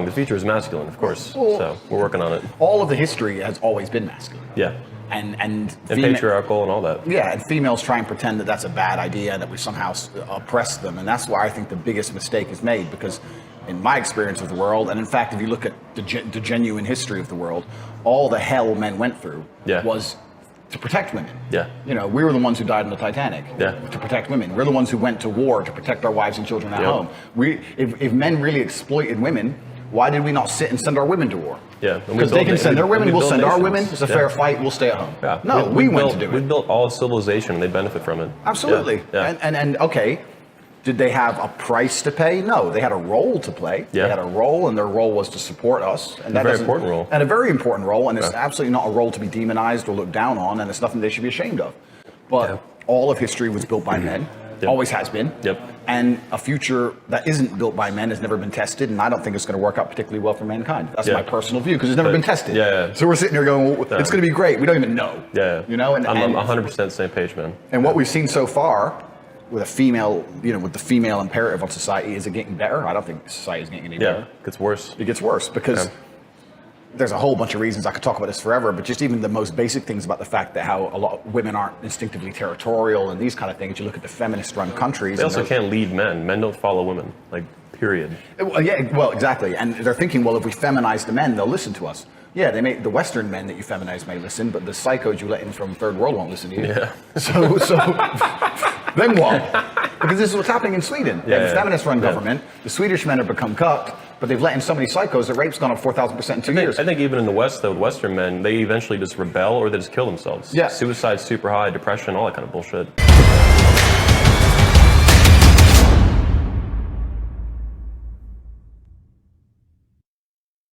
The future is masculine, of course. Well, so we're working on it. All of the history has always been masculine. Yeah. And patriarchal and all that. Yeah, and females try and pretend that that's a bad idea, that we somehow oppress them. And that's why I think the biggest mistake is made, because in my experience of the world, and in fact, if you look at the genuine history of the world, all the hell men went through was to protect women. Yeah. You know, we were the ones who died in the Titanic to protect women. We're the ones who went to war to protect our wives and children at home. If men really exploited women, why did we not sit and send our women to war? Yeah, because they can send their women, we'll send our women. It's a fair fight, we'll stay at home. Yeah. No, we went to do it. We built all of civilization and they benefit from it. Absolutely. Yeah. And okay, did they have a price to pay? No, they had a role to play. Yeah. They had a role, and their role was to support us. And a very important role. And a very important role, and it's absolutely not a role to be demonized or looked down on, and it's nothing they should be ashamed of. But all of history was built by men, always has been. And a future that isn't built by men has never been tested, and I don't think it's going to work out particularly well for mankind. That's my personal view, because it's never been tested. So we're sitting here going, well, it's going to be great. We don't even know. You know, and I'm 100% same page, man. And what we've seen so far with a female, you know, with the female imperative on society, is it getting better? I don't think society is getting any better. It gets worse. It gets worse because there's a whole bunch of reasons. I could talk about this forever, but just even the most basic things about the fact that how a lot of women aren't instinctively territorial and these kind of things. You look at the feminist-run countries. They also can't lead men. Men don't follow women, like, period. Well, exactly. And they're thinking, well, if we feminize the men, they'll listen to us. Yeah, the Western men that you feminize may listen, but the psychos you let in from third world won't listen to you. So then what? Because this is what's happening in Sweden. They have a feminist-run government. The Swedish men have become cucked, but they've let in so many psychos that rape's gone up 4,000% in 2 years. I think even in the West, though, Western men, they eventually just rebel or they just kill themselves. Suicide's super high, depression, all that kind of bullshit.